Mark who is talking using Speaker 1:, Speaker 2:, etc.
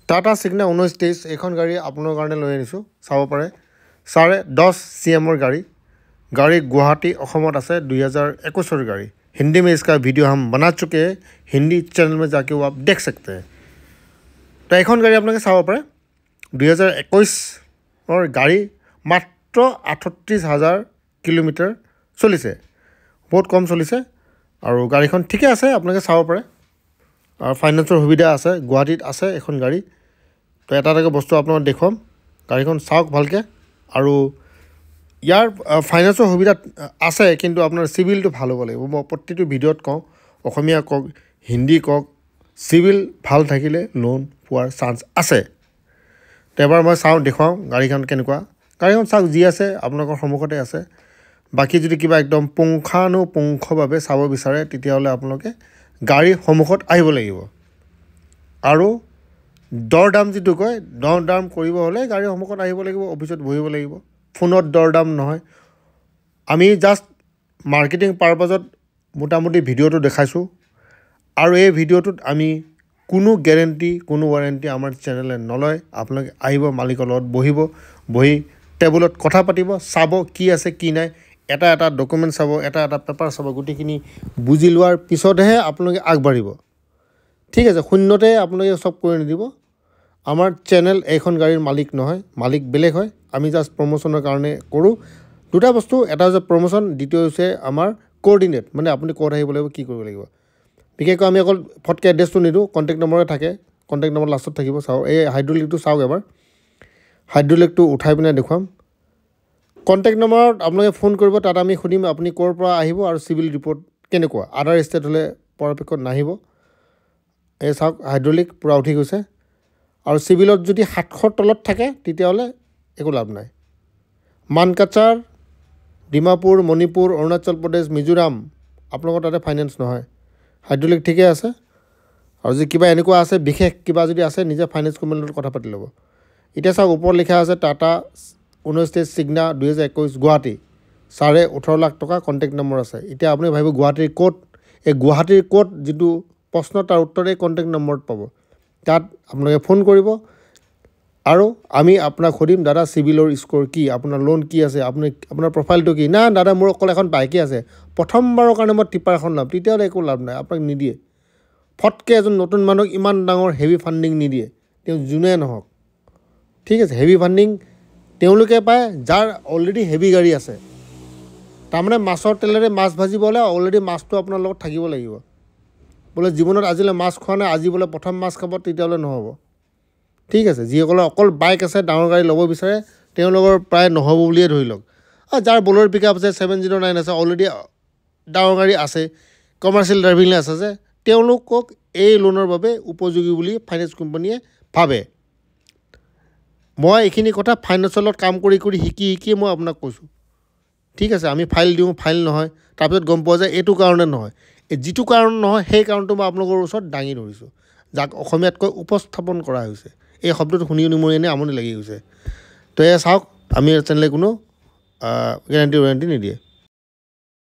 Speaker 1: টাটা চিগনা 1923 এইখন গাড়ী আপোনাৰ কাৰণে লৈ আনিছোঁ চাব পাৰে 10.5 CMৰ गाड़ी गुवाहाटी अসমত আছে 2021 गाड़ी हिंदी में इसका वीडियो हम बना चुके हैं हिंदी चैनल में जाके वो आप देख सकते हैं तो এইখন गाड़ी আপোনালোকে চাব পাৰে 2021 और गाड़ी मात्र 38,000 किलोमीटर चलिছে बहुत कम चलिছে और गाड़ीখন ঠিকে আছে আপোনালোকে চাব পাৰে और फाइनेंसर सुविधा আছে गुवाहाटीत আছে এখন गाड़ी तो এটা বস্তু আপোনাক দেখুৱাম গাড়ীখন চাওক ভালকে আৰু ইয়াৰ ফাইনেন্সৰ সুবিধা আছে কিন্তু আপোনাৰ সিভিলটো ভাল হ'ব লাগিব মই প্ৰতিটো ভিডিঅ'ত কওঁ অসমীয়া কক হিন্দী কক সিভিল ভাল থাকিলে লোন পোৱাৰ চান্স আছে তো এবাৰ মই চাওঁ দেখুৱাওঁ গাড়ীখন কেনেকুৱা গাড়ীখন চাওক যি আছে আপোনালোকৰ সন্মুখতে আছে বাকি যদি কিবা একদম পুংখানুপুংখভাৱে চাব বিচাৰে তেতিয়াহ'লে আপোনালোকে গাড়ীৰ সন্মুখত আহিব লাগিব আৰু দৰ দাম যিটো কয় দৰ দাম কৰিব হ'লে গাড়ীৰ সন্মুখত আহিব লাগিব অফিচত বহিব লাগিব ফোনত দৰ দাম নহয় আমি জাস্ট মাৰ্কেটিং পাৰপাজত মোটামুটি ভিডিঅ'টো দেখাইছোঁ আৰু এই ভিডিঅ'টোত আমি কোনো গ্যাৰেণ্টি কোনো ৱাৰেণ্টি আমাৰ চেনেলে নলয় আপোনালোকে আহিব মালিকৰ লগত বহি টেবুলত কথা পাতিব চাব কি আছে কি নাই এটা ডকুমেণ্ট চাব এটা পেপাৰ চাব গুটিখিনি বুজি লোৱাৰ পিছতহে আপোনালোকে আগবাঢ়িব ঠিক আছে শূন্যতে আপোনালোকে সব কৰি নিদিব আমাৰ চেনেল এইখন গাড়ীৰ মালিক নহয় মালিক বেলেগ হয় আমি জাস্ট প্ৰমোশনৰ কাৰণে কৰোঁ দুটা বস্তু এটা হৈছে প্ৰমোশন দ্বিতীয় হৈছে আমাৰ কোঅৰ্ডিনেট মানে আপুনি ক'ত আহিব লাগিব কি কৰিব লাগিব বিশেষকৈ আমি অকল ফটকে এড্ৰেছটো নিদিওঁ কণ্টেক্ট নম্বৰে থাকে কণ্টেক্ট নম্বৰ লাষ্টত থাকিব চাওক এই হাইড্ৰলিকটো চাওক এবাৰ হাইড্ৰলিকটো উঠাই পিনে দেখুৱাম কণ্টেক্ট নম্বৰত আপোনালোকে ফোন কৰিব তাত আমি সুধিম আপুনি ক'ৰ পৰা আহিব আৰু চিভিল ৰিপৰ্ট কেনেকুৱা আদাৰ ষ্টেট হ'লে পৰাপক্ষত নাহিব এই চাওক হাইড্ৰলিক পূৰা উঠি গৈছে আৰু চিভিলত যদি 700 তলত থাকে তেতিয়াহ'লে একো লাভ নাই মানকাচাৰ ডিমাপুৰ মণিপুৰ অৰুণাচল প্ৰদেশ মিজোৰাম আপোনালোকৰ তাতে ফাইনেন্স নহয় হাইড্ৰলিক ঠিকে আছে আৰু যদি কিবা এনেকুৱা আছে বিশেষ কিবা যদি আছে নিজে ফাইনেন্স কোম্পানীৰ লগত কথা পাতি ল'ব এতিয়া চাওক ওপৰত লিখা আছে টাটা 1923 চিগনা 2021 গুৱাহাটী 18.5 লাখ টকা কণ্টেক্ট নম্বৰ আছে এতিয়া আপুনি ভাবিব গুৱাহাটীৰ ক'ত এই গুৱাহাটীৰ ক'ত যিটো প্ৰশ্ন তাৰ উত্তৰে কণ্টেক্ট নম্বৰত পাব তাত আপোনালোকে ফোন কৰিব আৰু আমি আপোনাক সুধিম দাদা সিভিলৰ স্ক'ৰ কি আপোনাৰ লোন কি আছে আপোনাৰ প্ৰফাইলটো কি না দাদা মোৰ অকল এখন বাইকে আছে প্ৰথমবাৰৰ কাৰণে মই টিপাৰ এখন ল'ম তেতিয়াহ'লে একো লাভ নাই আপোনাক নিদিয়ে ফটকে এজন নতুন মানুহক ইমান ডাঙৰ হেভি ফাণ্ডিং নিদিয়ে তেওঁ যোনে নহওক ঠিক আছে হেভি ফাণ্ডিং তেওঁলোকে পায় যাৰ অলৰেডি হেভি গাড়ী আছে তাৰমানে মাছৰ তেলেৰে মাছ ভাজিব হ'লে অলৰেডি মাছটো আপোনাৰ লগত থাকিব লাগিব বোলে জীৱনত আজিলৈ মাছ খোৱা নাই আজি বোলে প্ৰথম মাছ খাব তেতিয়াহ'লে নহ'ব ঠিক আছে যিসকলৰ অকল বাইক আছে ডাঙৰ গাড়ী ল'ব বিচাৰে তেওঁলোকৰ প্ৰায় নহ'ব বুলিয়ে ধৰি লওক আৰু যাৰ বলেৰ পিকআপ আছে 709 আছে অলৰেডি ডাঙৰ গাড়ী আছে কমাৰ্চিয়েল ড্ৰাইভিং লাইচেন্স আছে তেওঁলোকক এই লোনৰ বাবে উপযোগী বুলি ফাইনেন্স কোম্পানীয়ে ভাবে মই এইখিনি কথা ফাইনেন্সৰ লগত কাম কৰি শিকি মই আপোনাক কৈছোঁ ঠিক আছে আমি ফাইল দিওঁ ফাইল নহয় তাৰপিছত গম পোৱা যায় এইটো কাৰণে নহয় এই যিটো কাৰণ নহয় সেই কাৰণটো মই আপোনালোকৰ ওচৰত দাঙি ধৰিছোঁ যাক অসমীয়াতকৈ উপস্থাপন কৰা হৈছে এই শব্দটো শুনি মোৰ এনে আমনি লাগি গৈছে তো এয়া চাওক আমি চেনেলে কোনো গ্যাৰাণ্টি নিদিয়ে